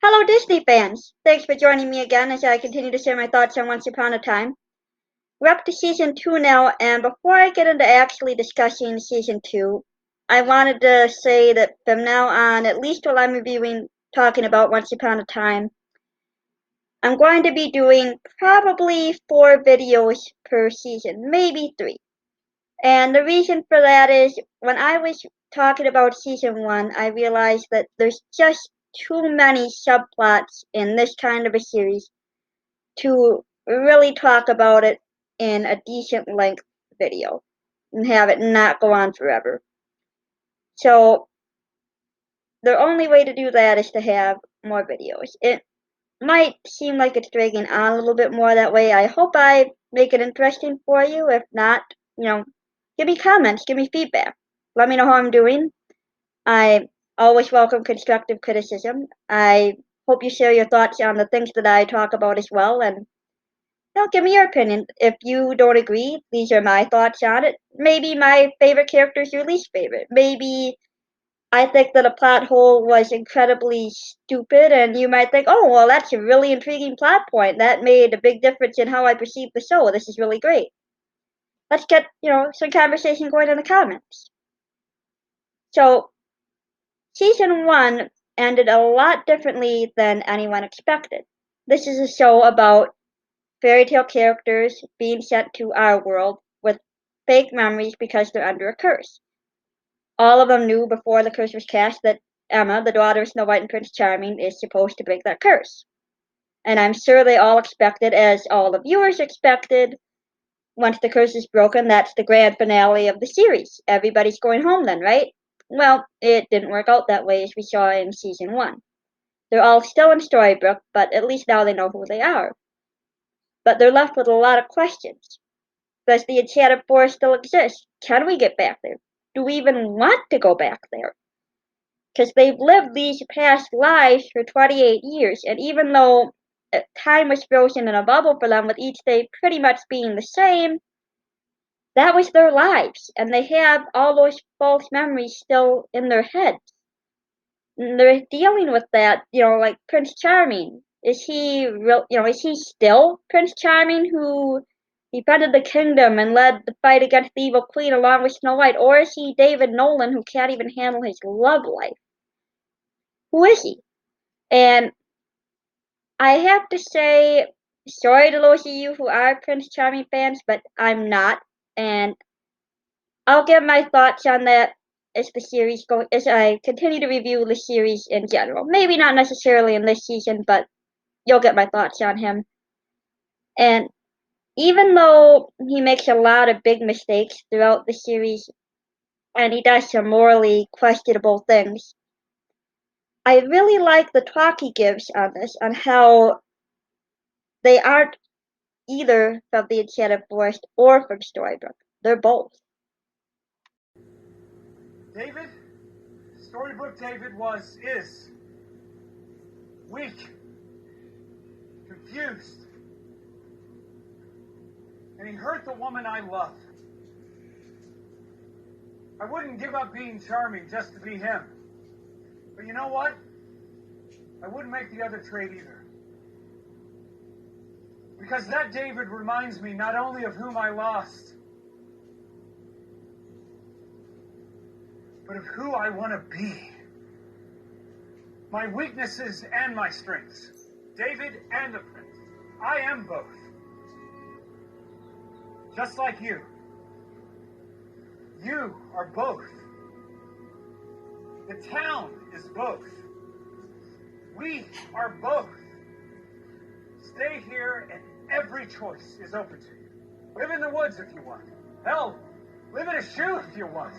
Hello, Disney fans! Thanks for joining me again as I continue to share my thoughts on Once Upon a Time. We're up to season 2 now, and before I get into actually discussing season 2, I wanted to say that from now on, at least while I'm talking about Once Upon a Time, I'm going to be doing probably 4 videos per season, maybe 3. And the reason for that is when I was talking about season 1, I realized that there's just too many subplots in this kind of a series to really talk about it in a decent length video and have it not go on forever. So the only way to do that is to have more videos. It might seem like it's dragging on a little bit more that way. I hope I make it interesting for you. If not, give me comments, give me feedback. Let me know how I'm doing. I always welcome constructive criticism. I hope you share your thoughts on the things that I talk about as well, and give me your opinion. If you don't agree, these are my thoughts on it. Maybe my favorite character is your least favorite. Maybe I think that a plot hole was incredibly stupid, and you might think, oh, well, that's a really intriguing plot point. That made a big difference in how I perceive the show. This is really great. Let's get, some conversation going in the comments. So, season 1 ended a lot differently than anyone expected. This is a show about fairy tale characters being sent to our world with fake memories because they're under a curse. All of them knew before the curse was cast that Emma, the daughter of Snow White and Prince Charming, is supposed to break that curse. And I'm sure they all expected, as all the viewers expected, once the curse is broken, that's the grand finale of the series. Everybody's going home then, right? Well, it didn't work out that way as we saw in season 1. They're all still in Storybrooke, but at least now they know who they are. But they're left with a lot of questions. Does the Enchanted Forest still exist? Can we get back there? Do we even want to go back there? Because they've lived these past lives for 28 years, and even though time was frozen in a bubble for them, with each day pretty much being the same, that was their lives, and they have all those false memories still in their heads. And they're dealing with that, like Prince Charming. Is he real? Is he still Prince Charming who defended the kingdom and led the fight against the evil queen along with Snow White, or is he David Nolan who can't even handle his love life? Who is he? And I have to say, sorry to those of you who are Prince Charming fans, but I'm not, and I'll give my thoughts on that as the series goes, as I continue to review the series in general. Maybe not necessarily in this season, but you'll get my thoughts on him. And even though he makes a lot of big mistakes throughout the series, and he does some morally questionable things, I really like the talk he gives on this, on how they aren't either from the Enchanted Forest or from Storybrooke. They're both. David, Storybrooke David is weak, confused, and he hurt the woman I love. I wouldn't give up being charming just to be him. But you know what? I wouldn't make the other trade either. Because that David reminds me not only of whom I lost, but of who I want to be. My weaknesses and my strengths. David and the prince. I am both. Just like you. You are both. The town is both. We are both. Stay here and every choice is open to you. Live in the woods if you want. Hell, live in a shoe if you want.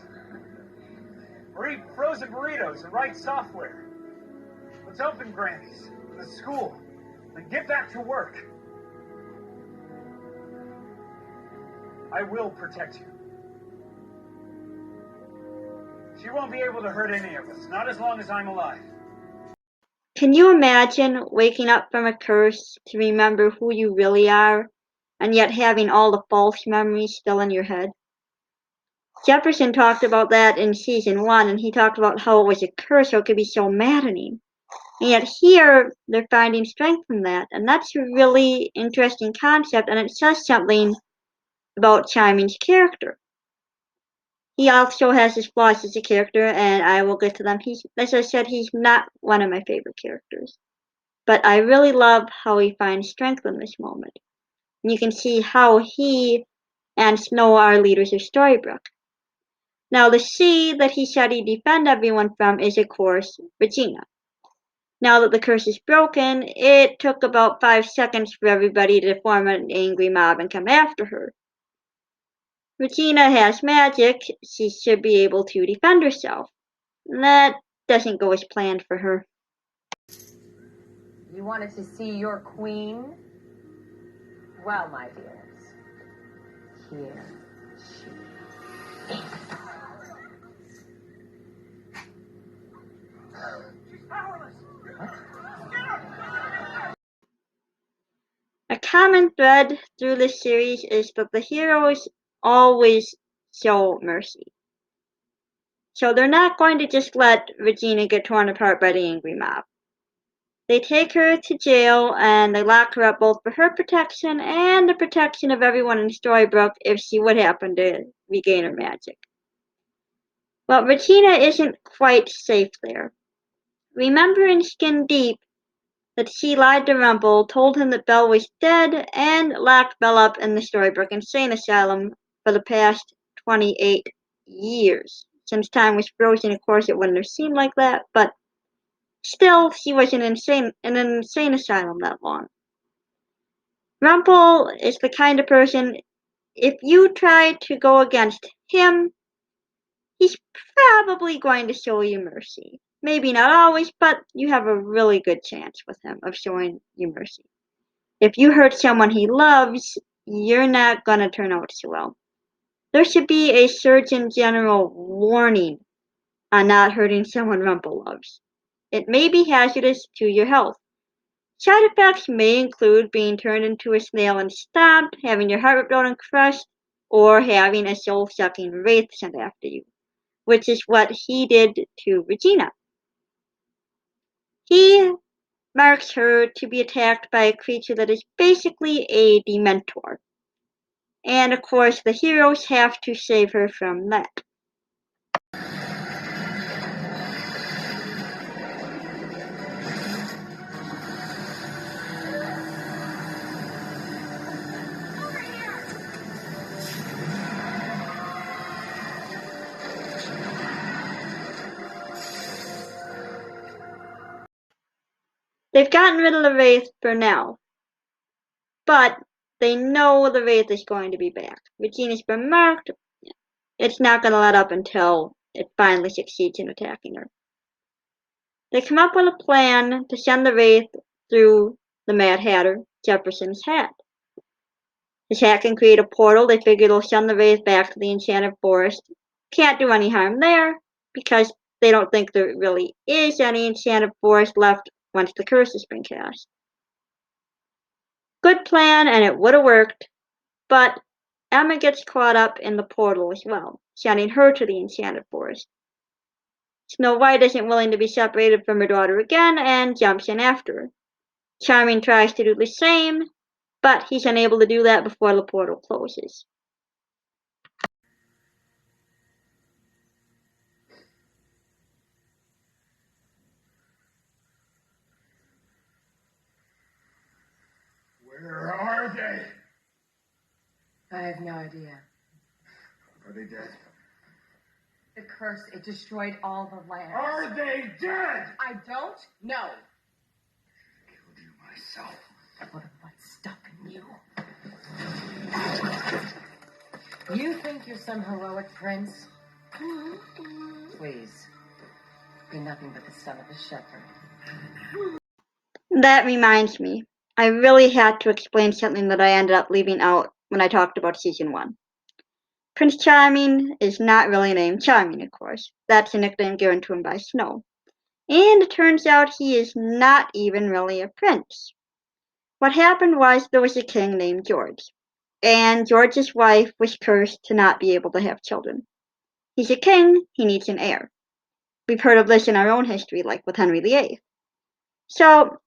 Or eat frozen burritos and write software. Let's open Granny's, the school, and get back to work. I will protect you. She won't be able to hurt any of us, not as long as I'm alive. Can you imagine waking up from a curse to remember who you really are, and yet having all the false memories still in your head? Jefferson talked about that in season 1, and he talked about how it was a curse, how it could be so maddening. And yet here, they're finding strength from that. And that's a really interesting concept, and it says something about Charming's character. He also has his flaws as a character, and I will get to them. As I said, he's not one of my favorite characters. But I really love how he finds strength in this moment. And you can see how he and Snow are leaders of Storybrooke. Now, the sea that he said he'd defend everyone from is, of course, Regina. Now that the curse is broken, it took about 5 seconds for everybody to form an angry mob and come after her. Regina has magic, she should be able to defend herself. That doesn't go as planned for her. You wanted to see your queen? Well, my dears, here she is. She's powerless. A common thread through this series is that the heroes always show mercy. So they're not going to just let Regina get torn apart by the angry mob. They take her to jail and they lock her up both for her protection and the protection of everyone in Storybrooke if she would happen to regain her magic. But Regina isn't quite safe there. Remember in Skin Deep that she lied to Rumple, told him that Belle was dead, and locked Belle up in the Storybrooke Insane Asylum for the past 28 years. Since time was frozen, of course, it wouldn't have seemed like that, but still, she was in an insane asylum that long. Rumple is the kind of person, if you try to go against him, he's probably going to show you mercy. Maybe not always, but you have a really good chance with him of showing you mercy. If you hurt someone he loves, you're not gonna turn out so well. There should be a Surgeon General warning on not hurting someone Rumple loves. It may be hazardous to your health. Side effects may include being turned into a snail and stomped, having your heart ripped out and crushed, or having a soul-sucking wraith sent after you, which is what he did to Regina. He marks her to be attacked by a creature that is basically a Dementor. And of course, the heroes have to save her from that. They've gotten rid of the Wraith for now, but they know the Wraith is going to be back. Regina's been marked. It's not going to let up until it finally succeeds in attacking her. They come up with a plan to send the Wraith through the Mad Hatter, Jefferson's hat. His hat can create a portal. They figure they'll send the Wraith back to the Enchanted Forest. Can't do any harm there because they don't think there really is any Enchanted Forest left once the curse has been cast. Good plan, and it would have worked, but Emma gets caught up in the portal as well, sending her to the Enchanted Forest. Snow White isn't willing to be separated from her daughter again and jumps in after her. Charming tries to do the same, but he's unable to do that before the portal closes. Where are they? I have no idea. Are they dead? The curse, it destroyed all the land. Are they dead? I don't know. Killed you myself. What am I stopping you? You think you're some heroic prince? Please. Be nothing but the son of a shepherd. That reminds me, I really had to explain something that I ended up leaving out when I talked about Season 1. Prince Charming is not really named Charming, of course. That's a nickname given to him by Snow. And it turns out he is not even really a prince. What happened was there was a king named George, and George's wife was cursed to not be able to have children. He's a king, he needs an heir. We've heard of this in our own history, like with Henry VIII. So,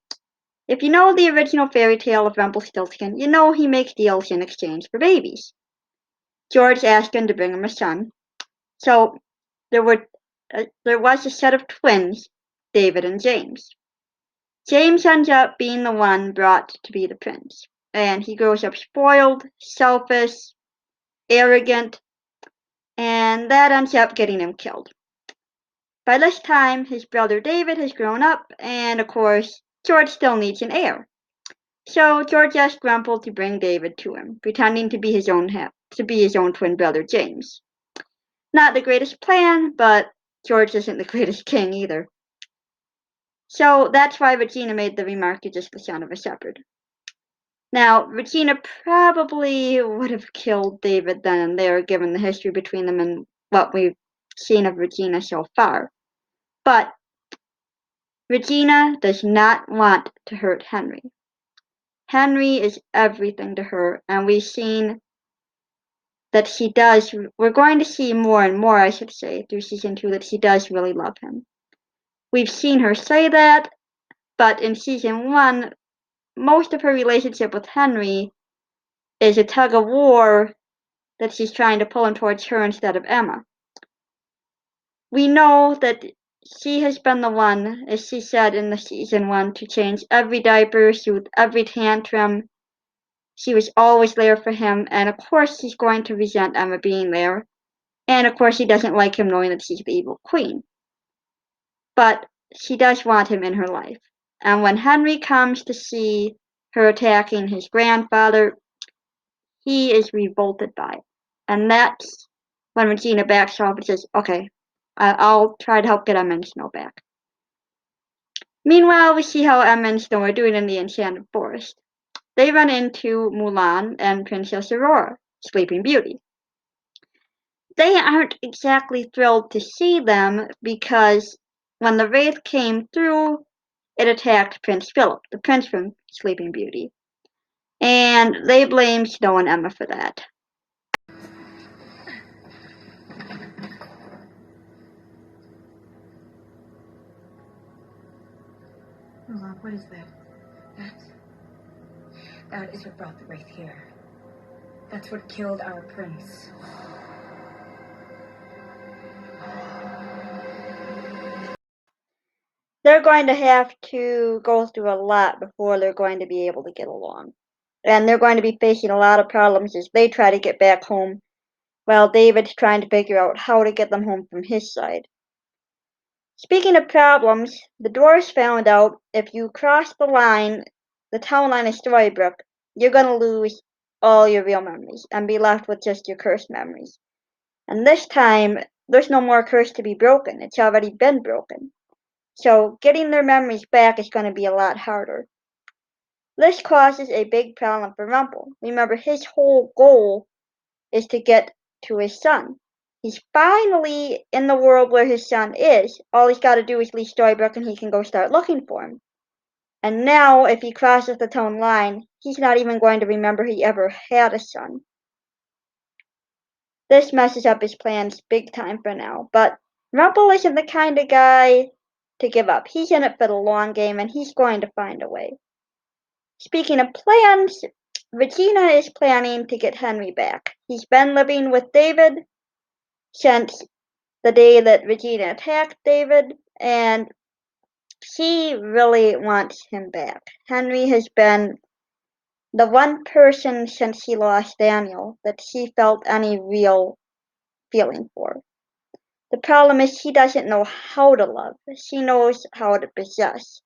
if you know the original fairy tale of Rumpelstiltskin, you know he makes deals in exchange for babies. George asked him to bring him a son. So, there was a set of twins, David and James. James ends up being the one brought to be the prince, and he grows up spoiled, selfish, arrogant, and that ends up getting him killed. By this time, his brother David has grown up, and of course, George still needs an heir. So George asks Grumple to bring David to him, pretending to be his own twin brother James. Not the greatest plan, but George isn't the greatest king either. So that's why Regina made the remark, "You're just the son of a shepherd." Now, Regina probably would have killed David then and there, given the history between them and what we've seen of Regina so far. But Regina does not want to hurt Henry. Henry is everything to her, and we've seen that she does. We're going to see more and more, I should say, through season 2 that she does really love him. We've seen her say that, but in season 1, most of her relationship with Henry is a tug of war that she's trying to pull him towards her instead of Emma. We know that she has been the one, as she said in the season 1, to change every diaper, soothe every tantrum. She was always there for him, and of course she's going to resent Emma being there. And of course she doesn't like him knowing that she's the evil queen. But she does want him in her life. And when Henry comes to see her attacking his grandfather, he is revolted by it. And that's when Regina backs off and says, "Okay, I'll try to help get Emma and Snow back." Meanwhile, we see how Emma and Snow are doing in the Enchanted Forest. They run into Mulan and Princess Aurora, Sleeping Beauty. They aren't exactly thrilled to see them because when the Wraith came through, it attacked Prince Philip, the prince from Sleeping Beauty. And they blame Snow and Emma for that. Mulan, what is that? That is what brought the Wraith here. That's what killed our prince. They're going to have to go through a lot before they're going to be able to get along. And they're going to be facing a lot of problems as they try to get back home, while David's trying to figure out how to get them home from his side. Speaking of problems, the dwarves found out if you cross the line, the town line of Storybrooke, you're going to lose all your real memories and be left with just your cursed memories. And this time, there's no more curse to be broken. It's already been broken. So getting their memories back is going to be a lot harder. This causes a big problem for Rumple. Remember, his whole goal is to get to his son. He's finally in the world where his son is. All he's got to do is leave Storybrooke and he can go start looking for him. And now, if he crosses the town line, he's not even going to remember he ever had a son. This messes up his plans big time for now, but Rumple isn't the kind of guy to give up. He's in it for the long game and he's going to find a way. Speaking of plans, Regina is planning to get Henry back. He's been living with David since the day that Regina attacked David, and she really wants him back. Henry has been the one person since he lost Daniel that she felt any real feeling for. The problem is she doesn't know how to love. She knows how to possess.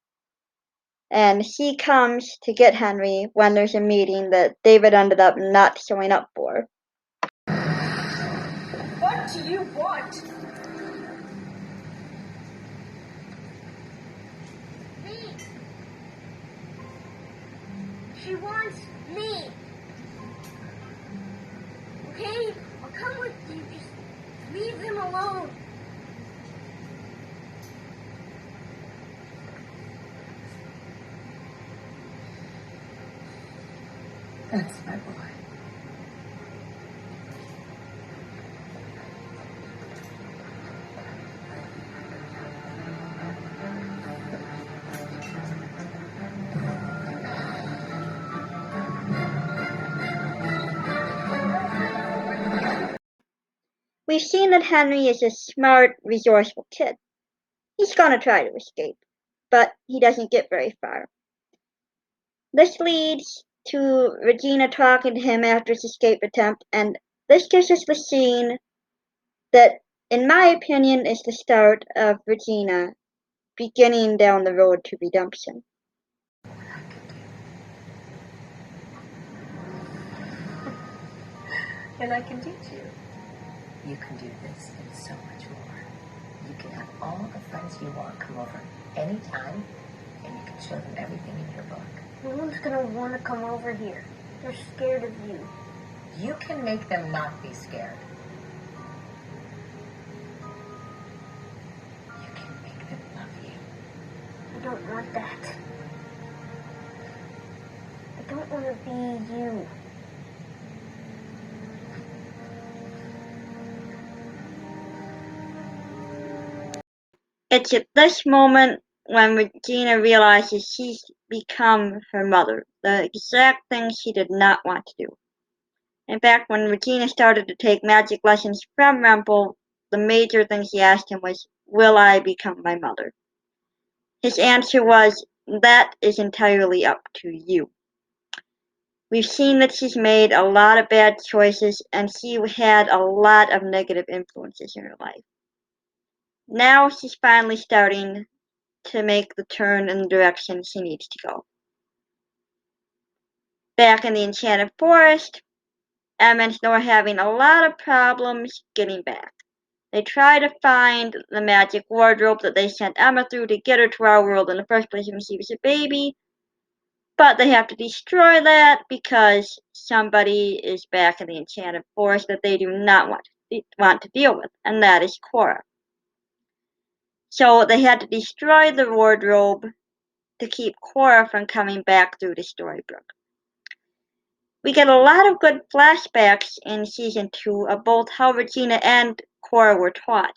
And she comes to get Henry when there's a meeting that David ended up not showing up for. What do you want? Me. She wants me. Okay? I'll come with you. Just leave him alone. That's my boy. We've seen that Henry is a smart, resourceful kid. He's gonna try to escape, but he doesn't get very far. This leads to Regina talking to him after his escape attempt, and this gives us the scene that, in my opinion, is the start of Regina beginning down the road to redemption. And I can teach you. You can do this and so much more. You can have all the friends you want come over anytime, and you can show them everything in your book. No one's gonna want to come over here. They're scared of you. You can make them not be scared. You can make them love you. I don't want that. I don't want to be you. It's at this moment when Regina realizes she's become her mother, the exact thing she did not want to do. In fact, when Regina started to take magic lessons from Rumple, the major thing she asked him was, "Will I become my mother?" His answer was, "That is entirely up to you." We've seen that she's made a lot of bad choices and she had a lot of negative influences in her life. Now she's finally starting to make the turn in the direction she needs to go. Back in the Enchanted Forest, Emma and Snow are having a lot of problems getting back. They try to find the magic wardrobe that they sent Emma through to get her to our world in the first place when she was a baby, but they have to destroy that because somebody is back in the Enchanted Forest that they do not want to deal with, and that is Cora. So they had to destroy the wardrobe to keep Cora from coming back through the Storybook. We get a lot of good flashbacks in Season 2 of both how Regina and Cora were taught.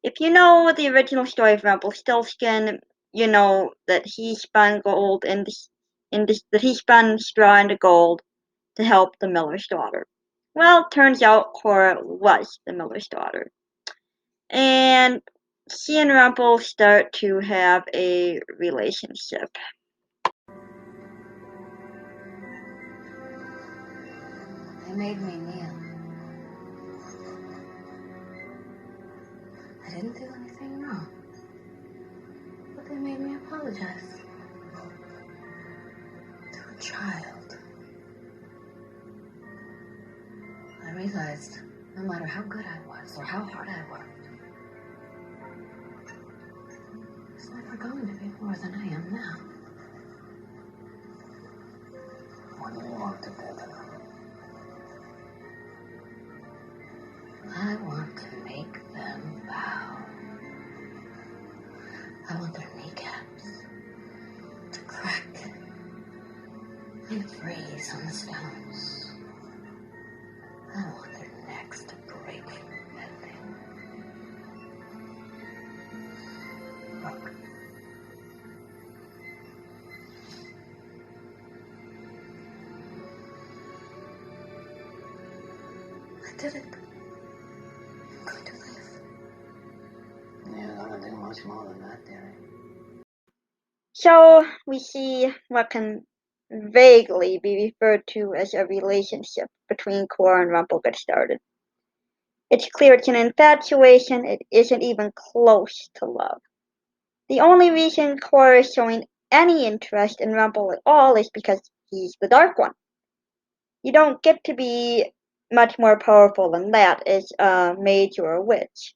If you know the original story of Rumpelstiltskin, you know that he spun gold that he spun straw into gold to help the miller's daughter. Well, turns out Cora was the miller's daughter. And she and Rumple start to have a relationship. They made me kneel. I didn't do anything wrong. But they made me apologize. To a child. I realized no matter how good I was or how hard I worked, I was never going to be more than I am now. What do you want to do tonight? I want to make them bow. I want their kneecaps to crack and freeze on the stones. I want their necks to break from bending. Look. I did it. I'm going to live. You're gonna do much more than that, dearie. So we see what can vaguely be referred to as a relationship between Cora and Rumple get started. It's clear it's an infatuation, it isn't even close to love. The only reason Cora is showing any interest in Rumple at all is because he's the Dark One. You don't get to be much more powerful than that as a mage or a witch.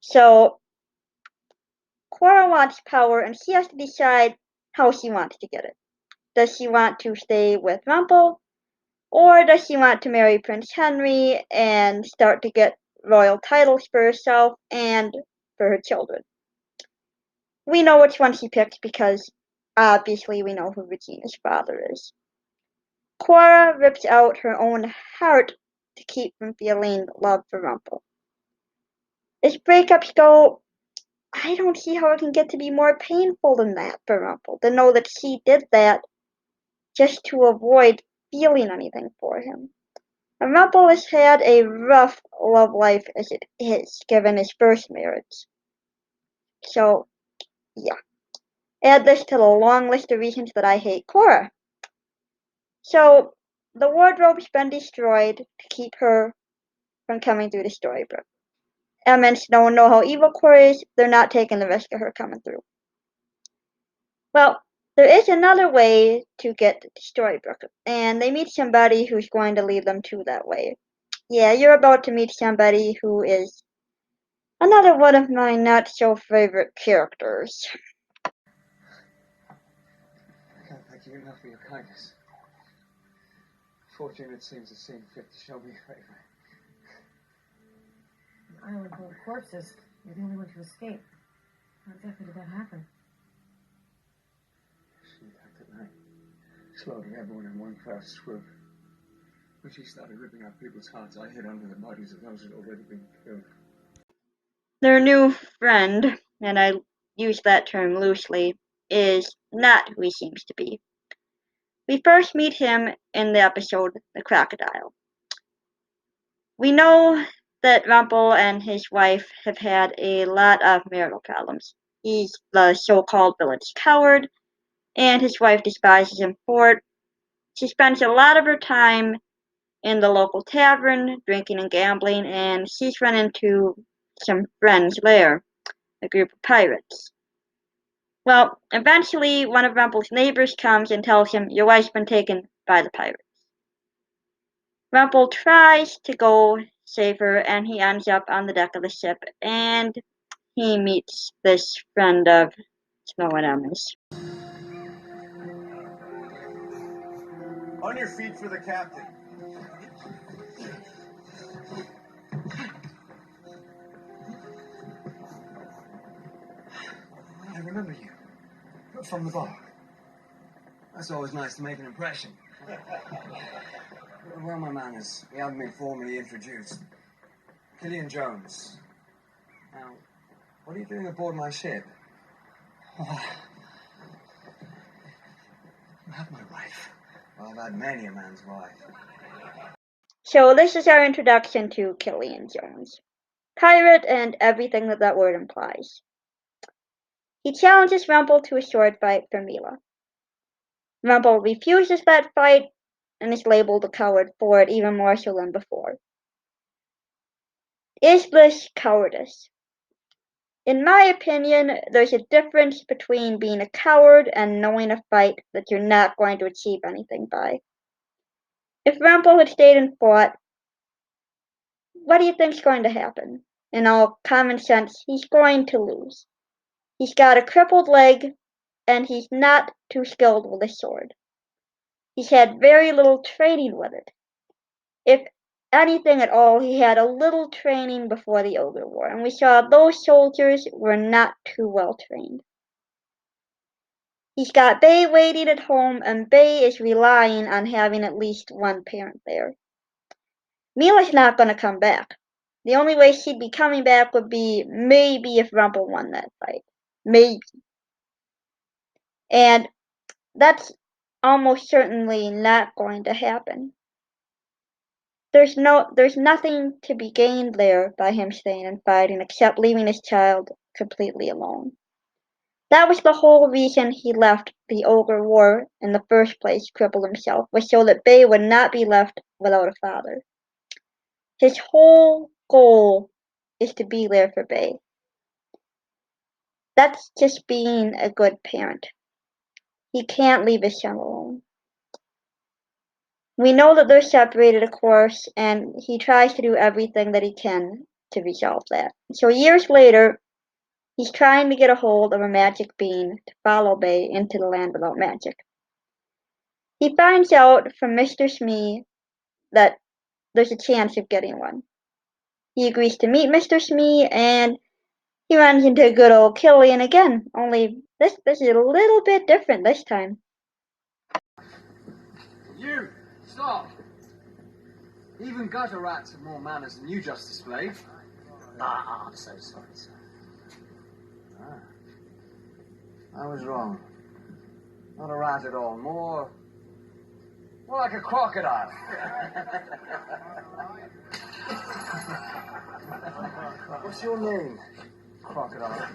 So Cora wants power and she has to decide how she wants to get it. Does she want to stay with Rumple? Or does she want to marry Prince Henry and start to get royal titles for herself and for her children? We know which one she picks because obviously we know who Regina's father is. Cora rips out her own heart to keep from feeling love for Rumple. As breakups go, I don't see how it can get to be more painful than that for Rumple, to know that she did that just to avoid feeling anything for him. Rumpel has had a rough love life as it is, given his first marriage. So, yeah. Add this to the long list of reasons that I hate Cora. So, the wardrobe's been destroyed to keep her from coming through the Storybook. Emma and Snow know how evil Cora is, they're not taking the risk of her coming through. Well, there is another way to get to Storybook, and they meet somebody who's going to lead them to that way. Yeah, you're about to meet somebody who is another one of my not so favorite characters. I can't thank you enough for your kindness. Fortune, it seems, has seen fit to show me a favor. An island full of corpses. You're the only one to escape. How exactly did that happen? She attacked at night, slaughtering everyone in one fell swoop. When she started ripping out people's hearts, I hid under the bodies of those who had already been killed. Their new friend, and I use that term loosely, is not who he seems to be. We first meet him in the episode The Crocodile. We know that Rumpel and his wife have had a lot of marital problems. He's the so-called village coward, and his wife despises him for it. She spends a lot of her time in the local tavern, drinking and gambling, and she's run into some friends there, a group of pirates. Well, eventually one of Rumpel's neighbors comes and tells him, "Your wife's been taken by the pirates." Rumpel tries to go save her, and he ends up on the deck of the ship, and he meets this friend of Snow and Emma's. On your feet for the captain. I remember you. From the bar. That's always nice to make an impression. Well, my manners, we haven't been formally introduced. Killian Jones. Now, what are you doing aboard my ship? Oh, you have my wife. Well, I've had many a man's wife. So this is our introduction to Killian Jones. Pirate and everything that that word implies. He challenges Rumpel to a sword fight for Mila. Rumpel refuses that fight and is labeled a coward for it, even more so than before. Is this cowardice? In my opinion, there's a difference between being a coward and knowing a fight that you're not going to achieve anything by. If Rumpel had stayed and fought, what do you think's going to happen? In all common sense, he's going to lose. He's got a crippled leg, and he's not too skilled with a sword. He's had very little training with it. If anything at all, he had a little training before the Ogre War, and we saw those soldiers were not too well trained. He's got Bay waiting at home, and Bay is relying on having at least one parent there. Mila's not going to come back. The only way she'd be coming back would be maybe if Rumpel won that fight. Maybe. And that's almost certainly not going to happen. There's nothing to be gained there by him staying and fighting except leaving his child completely alone. That was the whole reason he left the Ogre War in the first place, crippled himself, was so that Bay would not be left without a father. His whole goal is to be there for Bay. That's just being a good parent. He can't leave his son alone. We know that they're separated, of course, and he tries to do everything that he can to resolve that. So years later, he's trying to get a hold of a magic bean to follow Bay into the land without magic. He finds out from Mr. Smee that there's a chance of getting one. He agrees to meet Mr. Smee, and he runs into good old Killian again, only this is a little bit different this time. You! Stop! Even gutter rats have more manners than you just displayed. Ah, I'm so sorry, sir. I was wrong. Not a rat at all. More More like a crocodile. What's your name, crocodile?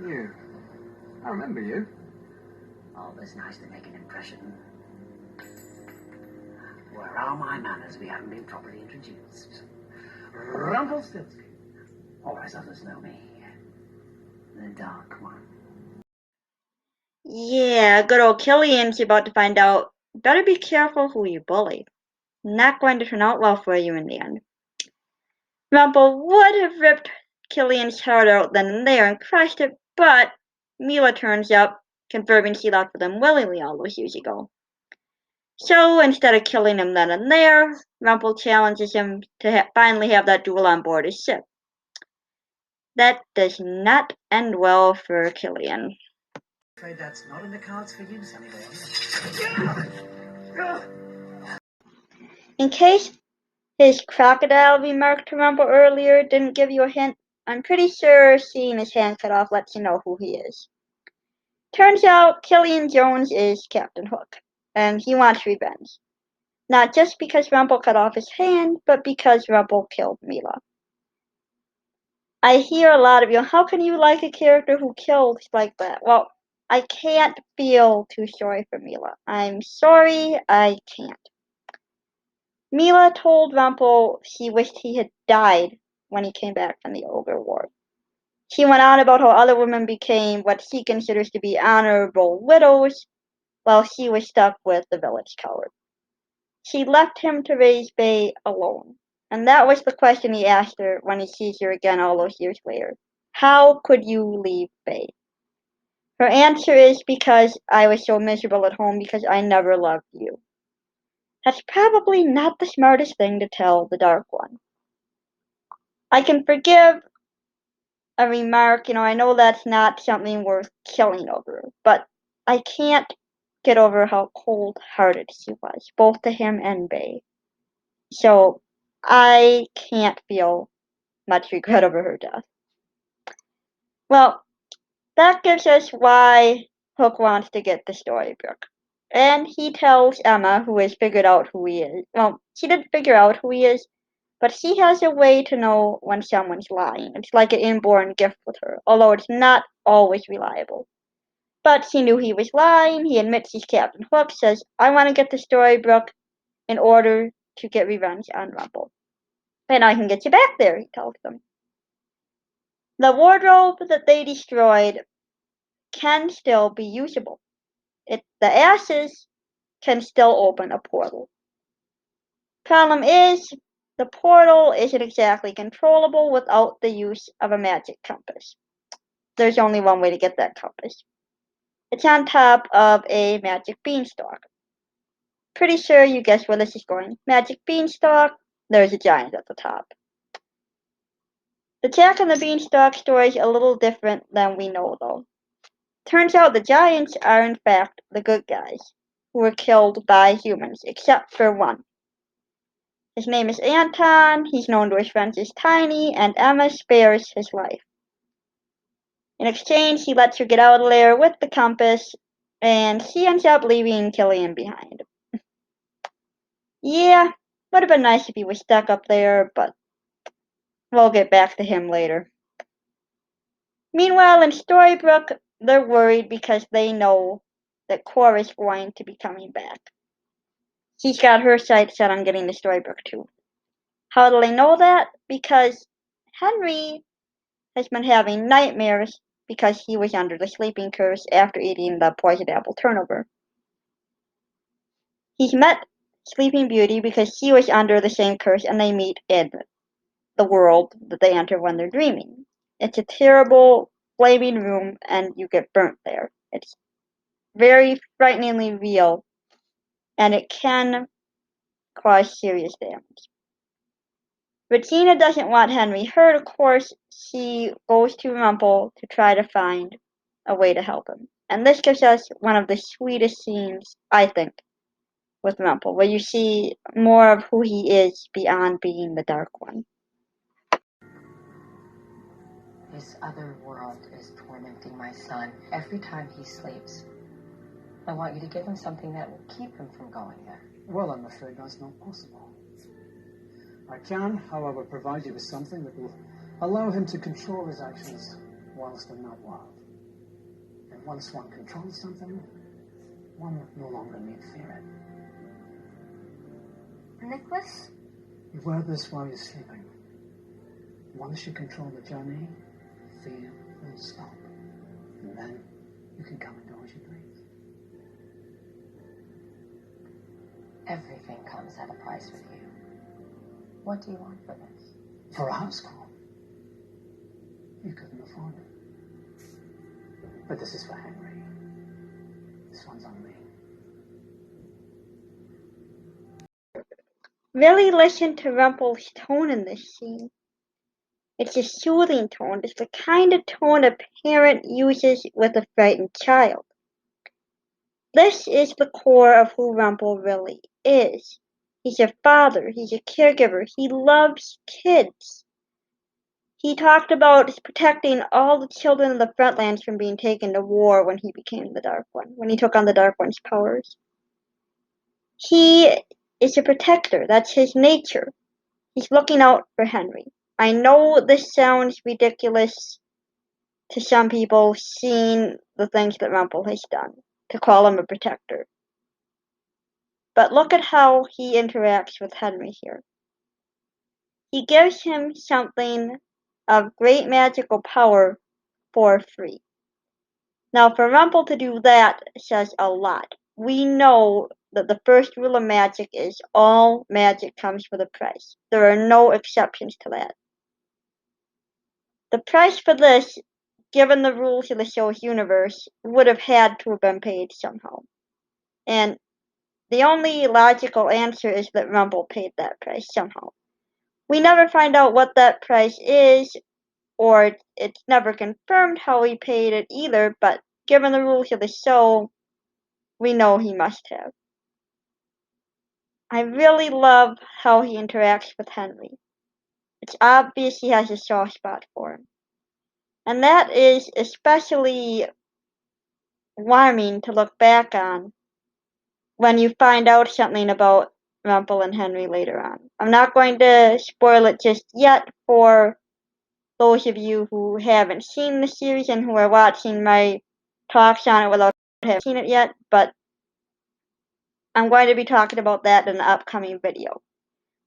You. I remember you. Always nice to make an impression. Where are my manners? We haven't been properly introduced. Rumpelstiltskin, or as others know me, the Dark One. Yeah, good old Killian's about to find out. Better be careful who you bully. Not going to turn out well for you in the end. Rumple would have ripped Killian's heart out then and there and crushed it, but Mila turns up, confirming she left with him willingly all those years ago. So instead of killing him then and there, Rumple challenges him to finally have that duel on board his ship. That does not end well for Killian. I'm afraid that's not in the cards for you, Sunnydale. In case his crocodile remark to Rumple earlier didn't give you a hint, I'm pretty sure seeing his hand cut off lets you know who he is. Turns out Killian Jones is Captain Hook, and he wants revenge. Not just because Rumple cut off his hand, but because Rumple killed Mila. I hear a lot of you, how can you like a character who killed like that? Well, I can't feel too sorry for Mila. I'm sorry, I can't. Mila told Rumple she wished he had died when he came back from the Ogre War. She went on about how other women became what she considers to be honorable widows, while she was stuck with the village coward. She left him to raise Bay alone, and that was the question he asked her when he sees her again all those years later. How could you leave Bay? Her answer is because I was so miserable at home because I never loved you. That's probably not the smartest thing to tell the Dark One. I can forgive a remark, I know that's not something worth killing over, but I can't get over how cold-hearted she was, both to him and Bay. So I can't feel much regret over her death. Well, that gives us why Hook wants to get the storybook. And he tells Emma, who has figured out who he is. Well, she didn't figure out who he is, but she has a way to know when someone's lying. It's like an inborn gift with her, although it's not always reliable. But she knew he was lying. He admits he's Captain Hook, says, I want to get the storybook in order to get revenge on Rumple. And I can get you back there, he tells them. The wardrobe that they destroyed can still be usable. The ashes can still open a portal. Problem is, the portal isn't exactly controllable without the use of a magic compass. There's only one way to get that compass. It's on top of a magic beanstalk. Pretty sure you guessed where this is going. Magic beanstalk, there's a giant at the top. The Jack and the Beanstalk story is a little different than we know, though. Turns out the giants are in fact the good guys, who were killed by humans, except for one. His name is Anton, he's known to his friends as Tiny, and Emma spares his life. In exchange, he lets her get out of there with the compass, and she ends up leaving Killian behind. Yeah, would have been nice if he was stuck up there, but we'll get back to him later. Meanwhile, in Storybrooke, they're worried because they know that Cora's going to be coming back. She's got her sights set on getting the Storybrooke too. How do they know that? Because Henry has been having nightmares because he was under the sleeping curse after eating the poisoned apple turnover. He's met Sleeping Beauty because she was under the same curse and they meet in the world that they enter when they're dreaming. It's a terrible, flaming room and you get burnt there. It's very frighteningly real and it can cause serious damage. Regina doesn't want Henry hurt, of course. She goes to Rumple to try to find a way to help him. And this gives us one of the sweetest scenes, I think, with Rumple, where you see more of who he is beyond being the Dark One. This other world is tormenting my son every time he sleeps. I want you to give him something that will keep him from going there. Well, I'm afraid that's not possible. I can, however, provide you with something that will allow him to control his actions whilst in that world. And once one controls something, one no longer need fear it. A necklace? You wear this while you're sleeping. Once you control the journey, fear will stop. And then you can come and go as you please. Everything comes at a price with you. What do you want for this? For a house call. You couldn't afford it. But this is for Henry. This one's on me. Really listen to Rumpel's tone in this scene. It's a soothing tone. It's the kind of tone a parent uses with a frightened child. This is the core of who Rumpel really is. He's a father. He's a caregiver. He loves kids. He talked about protecting all the children of the Frontlands from being taken to war when he became the Dark One, when he took on the Dark One's powers. He is a protector. That's his nature. He's looking out for Henry. I know this sounds ridiculous to some people, seeing the things that Rumpel has done, to call him a protector. But look at how he interacts with Henry here. He gives him something of great magical power for free. Now, for Rumpel to do that says a lot. We know that the first rule of magic is all magic comes with a price. There are no exceptions to that. The price for this, given the rules of the show's universe, would have had to have been paid somehow. And the only logical answer is that Rumpel paid that price somehow. We never find out what that price is, or it's never confirmed how he paid it either, but given the rules of the show, we know he must have. I really love how he interacts with Henry. It's obvious he has a soft spot for him. And that is especially warming to look back on when you find out something about Rumpel and Henry later on. I'm not going to spoil it just yet for those of you who haven't seen the series and who are watching my talks on it without having seen it yet, but I'm going to be talking about that in the upcoming video.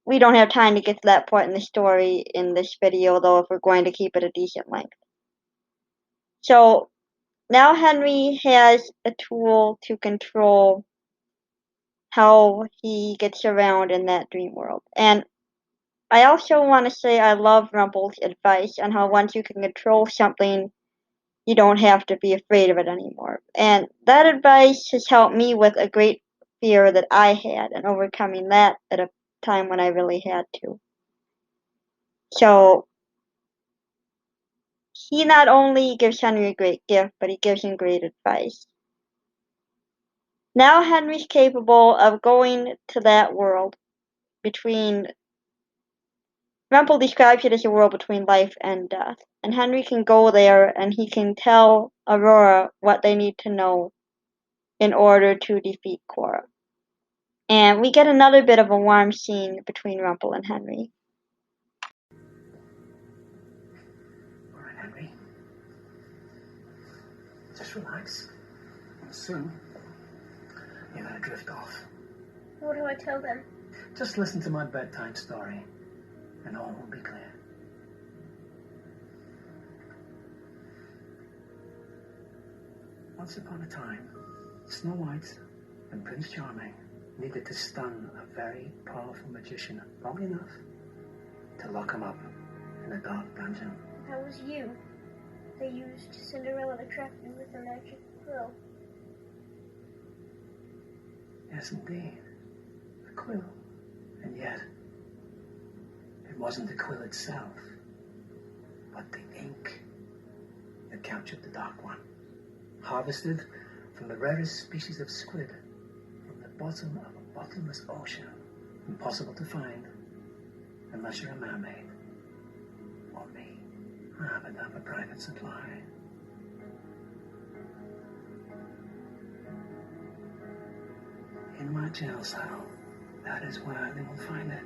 We don't have time to get to that point in the story in this video, though, if we're going to keep it a decent length. So, now Henry has a tool to control how he gets around in that dream world. And I also want to say I love Rumpel's advice on how once you can control something, you don't have to be afraid of it anymore. And that advice has helped me with a great fear that I had and overcoming that at a time when I really had to. So, he not only gives Henry a great gift, but he gives him great advice. Now Henry's capable of going to that world between... Rumpel describes it as a world between life and death, and Henry can go there and he can tell Aurora what they need to know in order to defeat Cora. And we get another bit of a warm scene between Rumpel and Henry. All right, Henry. Just relax. And soon, you're going to drift off. What do I tell them? Just listen to my bedtime story, and all will be clear. Once upon a time, Snow White and Prince Charming needed to stun a very powerful magician long enough to lock him up in a dark dungeon. That was you. They used Cinderella to trap you with a magic quill. Yes, indeed. A quill. And yet, it wasn't the quill itself, but the ink that captured the Dark One, harvested from the rarest species of squid from the bottom of a bottomless ocean, impossible to find unless you're a mermaid or me. but not a private supply. In my jail cell, that is where they will find it.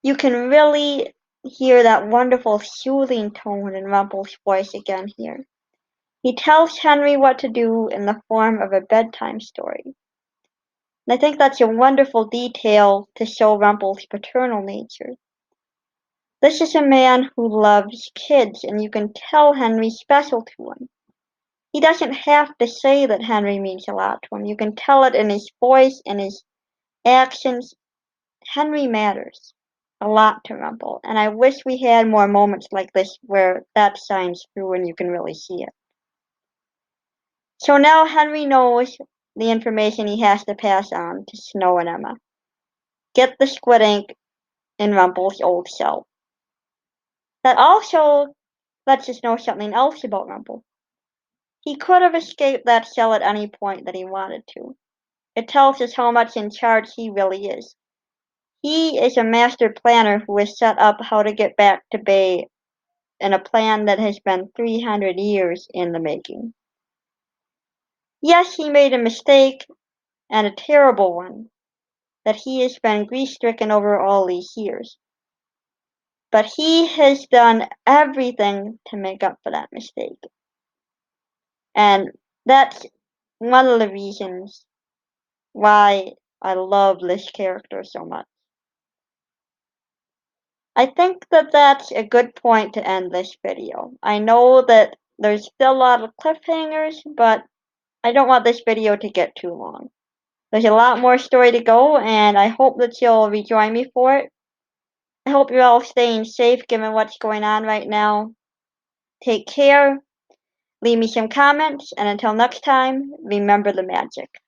You can really hear that wonderful soothing tone in Rumple's voice again here. He tells Henry what to do in the form of a bedtime story. And I think that's a wonderful detail to show Rumple's paternal nature. This is a man who loves kids, and you can tell Henry's special to him. He doesn't have to say that Henry means a lot to him. You can tell it in his voice and his actions. Henry matters a lot to Rumple, and I wish we had more moments like this where that shines through and you can really see it. So now Henry knows the information he has to pass on to Snow and Emma. Get the squid ink in Rumple's old cell. That also lets us know something else about Rumple. He could have escaped that cell at any point that he wanted to. It tells us how much in charge he really is. He is a master planner who has set up how to get back to Bay in a plan that has been 300 years in the making. Yes, he made a mistake, and a terrible one, that he has been grief-stricken over all these years. But he has done everything to make up for that mistake. And that's one of the reasons why I love this character so much. I think that that's a good point to end this video. I know that there's still a lot of cliffhangers, but I don't want this video to get too long. There's a lot more story to go, and I hope that you'll rejoin me for it. I hope you're all staying safe given what's going on right now. Take care, leave me some comments, and until next time, remember the magic.